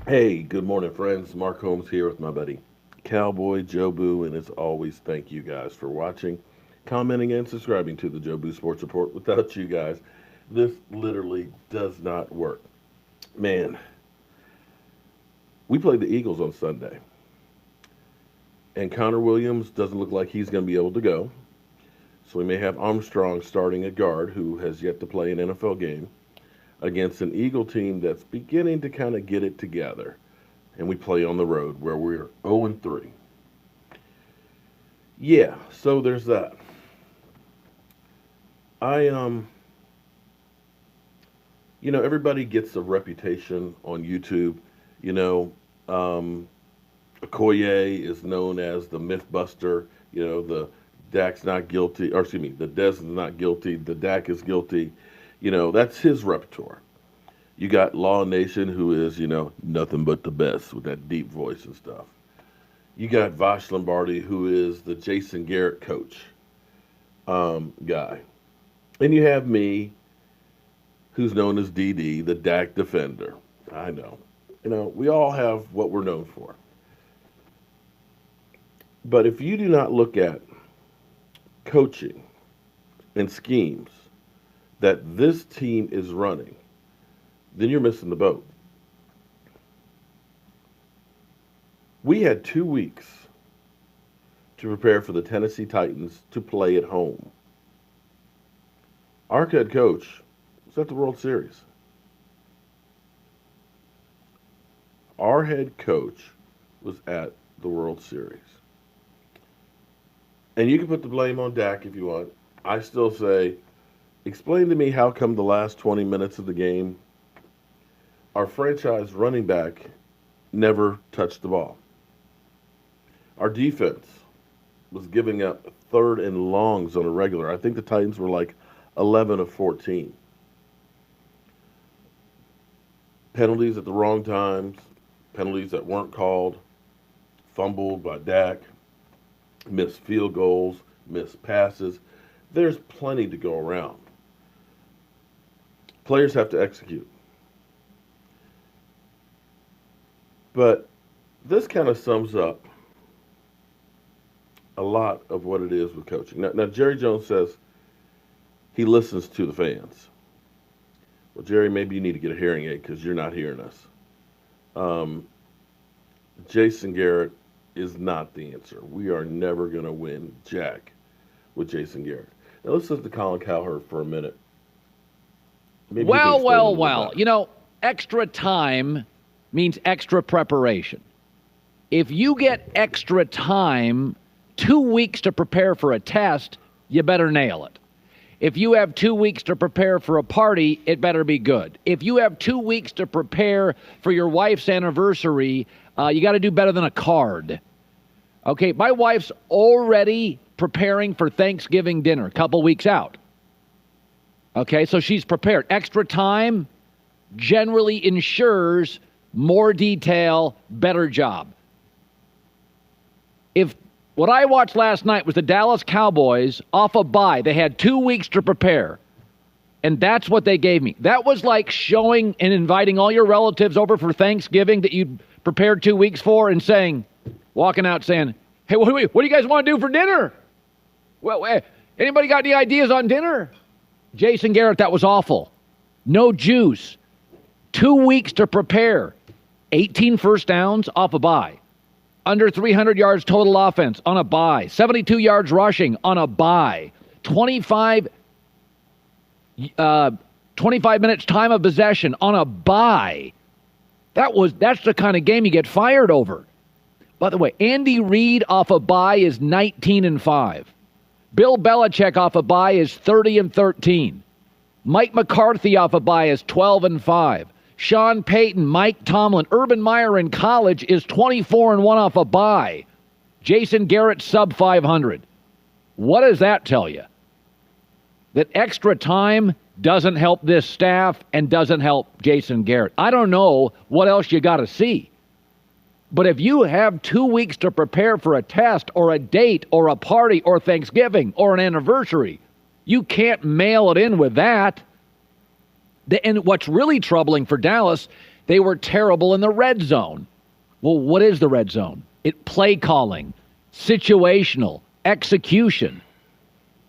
Hey, good morning, friends. Mark Holmes here with my buddy Cowboy Joe Boo, and as always, thank you guys for watching, commenting, and subscribing to the Joe Boo Sports Report. Without you guys, this literally does not work. Man, we played the Eagles on Sunday, and Connor Williams doesn't look like he's going to be able to go. So we may have Armstrong starting at guard, who has yet to play an NFL game, against an Eagle team that's beginning to kind of get it together. And we play on the road where we're 0 3. Yeah, so there's that. I everybody gets a reputation on YouTube. You know, um, Okoye is known as the MythBuster. The Dak's not guilty, or excuse me, the Dez is not guilty. The Dak is guilty. That's his repertoire. You got Law Nation, who is, nothing but the best with that deep voice and stuff. You got Vosh Lombardi, who is the Jason Garrett coach guy. And you have me, who's known as DD, the Dak defender. I know. We all have what we're known for. But if you do not look at coaching and schemes that this team is running, then you're missing the boat. We had 2 weeks to prepare for the Tennessee Titans to play at home. Our head coach was at the World Series. Our head coach was at the World Series. And you can put the blame on Dak if you want. I still say, explain to me how come the last 20 minutes of the game, our franchise running back never touched the ball. Our defense was giving up third and longs on a regular. I think the Titans were like 11 of 14. Penalties at the wrong times, penalties that weren't called, fumbled by Dak, missed field goals, missed passes. There's plenty to go around. Players have to execute. But this kind of sums up a lot of what it is with coaching. Now, Jerry Jones says he listens to the fans. Well, Jerry, maybe you need to get a hearing aid because you're not hearing us. Jason Garrett is not the answer. We are never going to win jack with Jason Garrett. Now, let's listen to Colin Cowherd for a minute. Maybe Well. Extra time means extra preparation. If you get extra time, 2 weeks to prepare for a test, you better nail it. If you have 2 weeks to prepare for a party, it better be good. If you have 2 weeks to prepare for your wife's anniversary, you got to do better than a card. Okay, my wife's already preparing for Thanksgiving dinner, a couple weeks out. Okay, so she's prepared. Extra time generally ensures more detail, better job. If what I watched last night was the Dallas Cowboys off a bye, they had 2 weeks to prepare, and that's what they gave me. That was like showing and inviting all your relatives over for Thanksgiving that you prepared 2 weeks for and walking out saying, hey, what do you guys want to do for dinner? Well, anybody got any ideas on dinner? Jason Garrett, that was awful. No juice. 2 weeks to prepare. 18 first downs off a bye. Under 300 yards total offense on a bye. 72 yards rushing on a bye. 25 minutes time of possession on a bye. That's the kind of game you get fired over. By the way, Andy Reid off a bye is 19-5. Bill Belichick off a bye is 30-13. Mike McCarthy off a bye is 12-5. Sean Payton, Mike Tomlin, Urban Meyer in college is 24-1 off a bye. Jason Garrett sub 500. What does that tell you? That extra time doesn't help this staff and doesn't help Jason Garrett. I don't know what else you got to see. But if you have 2 weeks to prepare for a test or a date or a party or Thanksgiving or an anniversary, you can't mail it in with that. And what's really troubling for Dallas, They were terrible in the red zone. Well, what is the red zone? Play calling, situational, execution.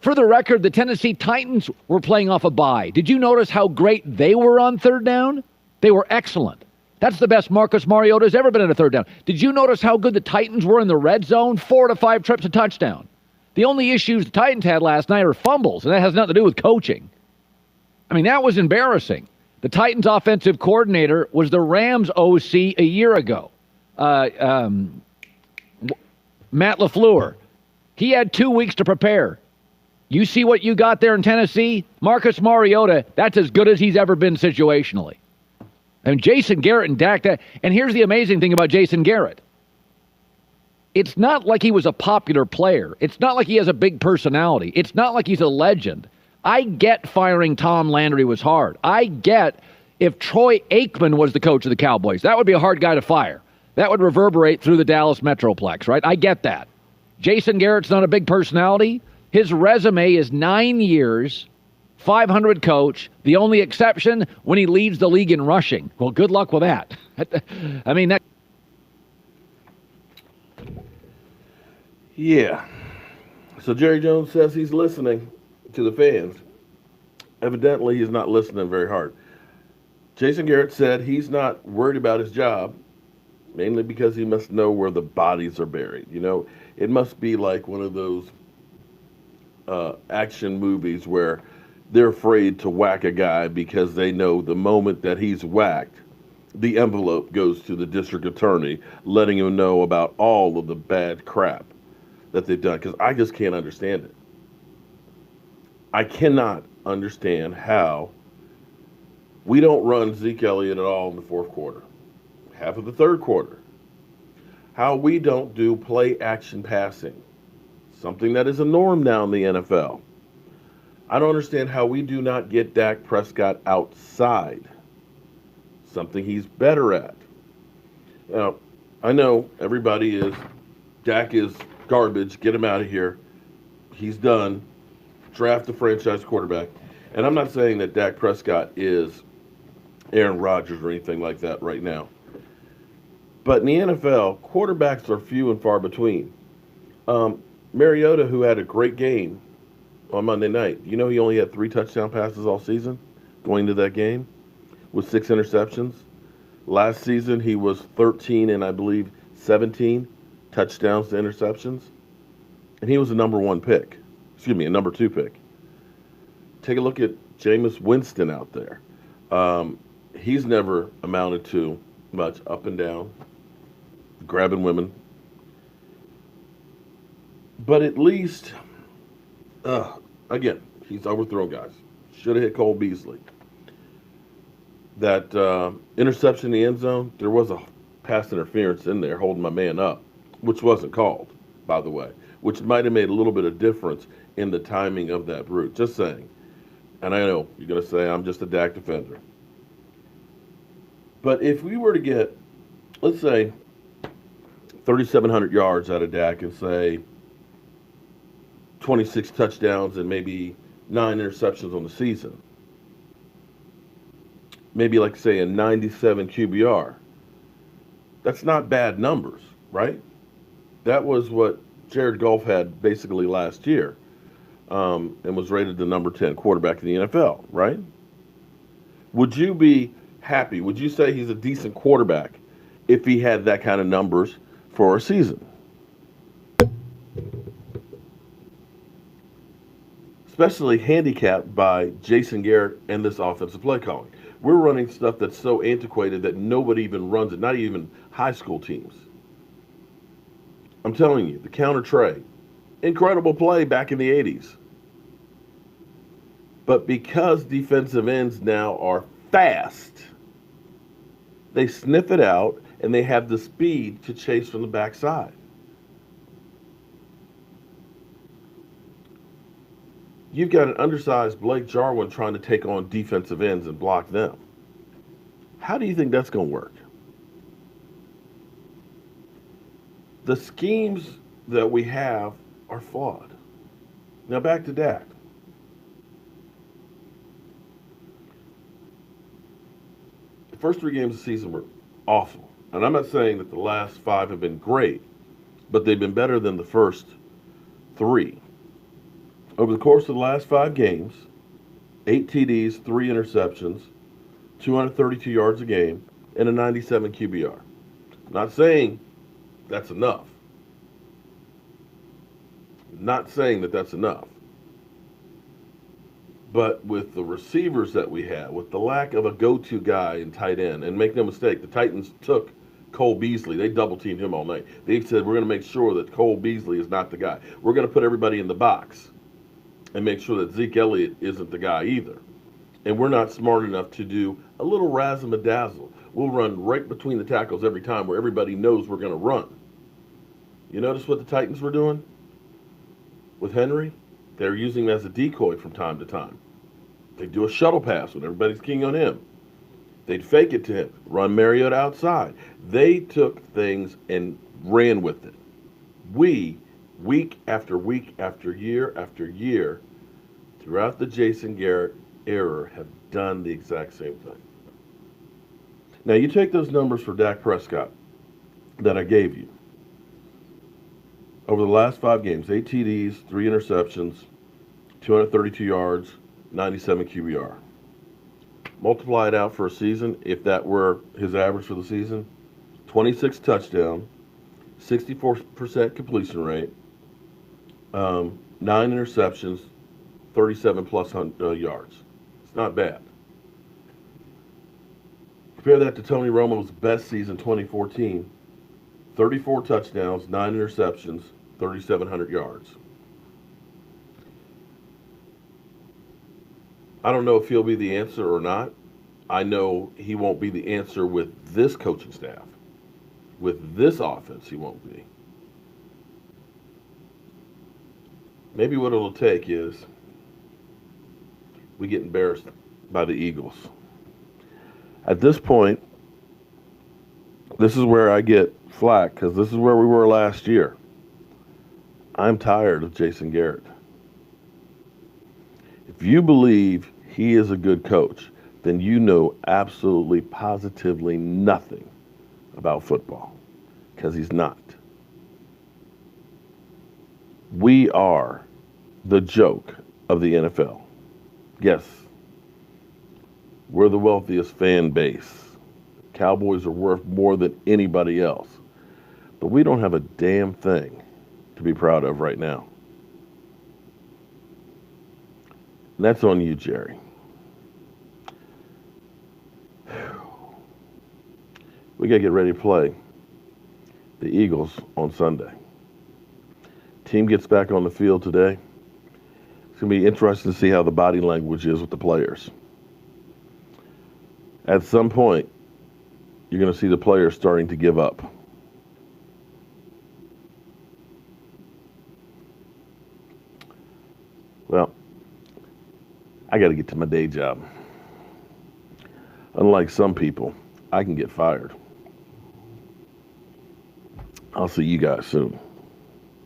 For the record, the Tennessee Titans were playing off a bye. Did you notice how great they were on third down? They were excellent. That's the best Marcus Mariota's ever been in a third down. Did you notice how good the Titans were in the red zone? 4 to 5 trips to touchdown. The only issues the Titans had last night are fumbles, and that has nothing to do with coaching. I mean, that was embarrassing. The Titans' offensive coordinator was the Rams' OC a year ago, Matt LaFleur. He had 2 weeks to prepare. You see what you got there in Tennessee? Marcus Mariota, that's as good as he's ever been situationally. And Jason Garrett and Dak, and here's the amazing thing about Jason Garrett. It's not like he was a popular player. It's not like he has a big personality. It's not like he's a legend. I get firing Tom Landry was hard. I get if Troy Aikman was the coach of the Cowboys, that would be a hard guy to fire. That would reverberate through the Dallas Metroplex, right? I get that. Jason Garrett's not a big personality. His resume is 9 years, 500 coach. The only exception, when he leads the league in rushing. Well, good luck with that. I mean, that. Yeah. So Jerry Jones says he's listening to the fans. Evidently, he's not listening very hard. Jason Garrett said he's not worried about his job, mainly because he must know where the bodies are buried. You know, it must be like one of those action movies where they're afraid to whack a guy because they know the moment that he's whacked, the envelope goes to the district attorney, letting him know about all of the bad crap that they've done. Because I just can't understand it. I cannot understand how we don't run Zeke Elliott at all in the fourth quarter, half of the third quarter. How we don't do play action passing, something that is a norm now in the NFL. I don't understand how we do not get Dak Prescott outside, something he's better at. Now, I know everybody is, Dak is garbage, get him out of here. He's done. Draft the franchise quarterback. And I'm not saying that Dak Prescott is Aaron Rodgers or anything like that right now. But in the NFL, quarterbacks are few and far between. Mariota, who had a great game on Monday night, you know he only had 3 touchdown passes all season going into that game with 6 interceptions. Last season, he was 13 and I believe 17 touchdowns to interceptions. And he was a number 2 pick. Take a look at Jameis Winston out there. He's never amounted to much, up and down, grabbing women. But at least, again, he's overthrown guys. Should have hit Cole Beasley. That interception in the end zone, there was a pass interference in there holding my man up, which wasn't called, by the way, which might have made a little bit of difference in the timing of that brute. Just saying. And I know you're going to say I'm just a Dak defender. But if we were to get, let's say, 3,700 yards out of Dak and say 26 touchdowns and maybe 9 interceptions on the season, maybe like say a 97 QBR, that's not bad numbers, right? That was what Jared Goff had basically last year, and was rated the number 10 quarterback in the NFL, right? Would you be happy? Would you say he's a decent quarterback if he had that kind of numbers for a season? Especially handicapped by Jason Garrett and this offensive play calling. We're running stuff that's so antiquated that nobody even runs it, not even high school teams. I'm telling you, the counter trey, incredible play back in the 80s. But because defensive ends now are fast, they sniff it out and they have the speed to chase from the backside. You've got an undersized Blake Jarwin trying to take on defensive ends and block them. How do you think that's going to work? The schemes that we have are flawed. Now back to Dak. If first 3 games of the season were awful. And I'm not saying that the last 5 have been great, but they've been better than the first 3. Over the course of the last 5 games, 8 TDs, 3 interceptions, 232 yards a game, and a 97 QBR. Not saying that's enough. Not saying that that's enough. But with the receivers that we have, with the lack of a go-to guy in tight end, and make no mistake, the Titans took Cole Beasley. They double-teamed him all night. They said, we're going to make sure that Cole Beasley is not the guy. We're going to put everybody in the box and make sure that Zeke Elliott isn't the guy either. And we're not smart enough to do a little razzle-dazzle. We'll run right between the tackles every time where everybody knows we're going to run. You notice what the Titans were doing with Henry? They're using him as a decoy from time to time. They'd do a shuttle pass when everybody's keying on him. They'd fake it to him, run Mariota outside. They took things and ran with it. We, week after week after year, throughout the Jason Garrett era, have done the exact same thing. Now, you take those numbers for Dak Prescott that I gave you. Over the last 5 games, 8 TDs, 3 interceptions, 232 yards, 97 QBR. Multiply it out for a season, if that were his average for the season, 26 touchdowns, 64% completion rate, 9 interceptions, 37-plus yards. It's not bad. Compare that to Tony Romo's best season, 2014. 34 touchdowns, 9 interceptions, 3,700 yards. I don't know if he'll be the answer or not. I know he won't be the answer with this coaching staff. With this offense, he won't be. Maybe what it'll take is we get embarrassed by the Eagles. At this point, this is where I get flack, because this is where we were last year. I'm tired of Jason Garrett. If you believe he is a good coach, then you know absolutely, positively nothing about football, because he's not. We are the joke of the NFL. Yes, we're the wealthiest fan base. Cowboys are worth more than anybody else. But we don't have a damn thing to be proud of right now. And that's on you, Jerry. We got to get ready to play the Eagles on Sunday. Team gets back on the field today. It's going to be interesting to see how the body language is with the players. At some point, you're going to see the players starting to give up. Well, I got to get to my day job. Unlike some people, I can get fired. I'll see you guys soon.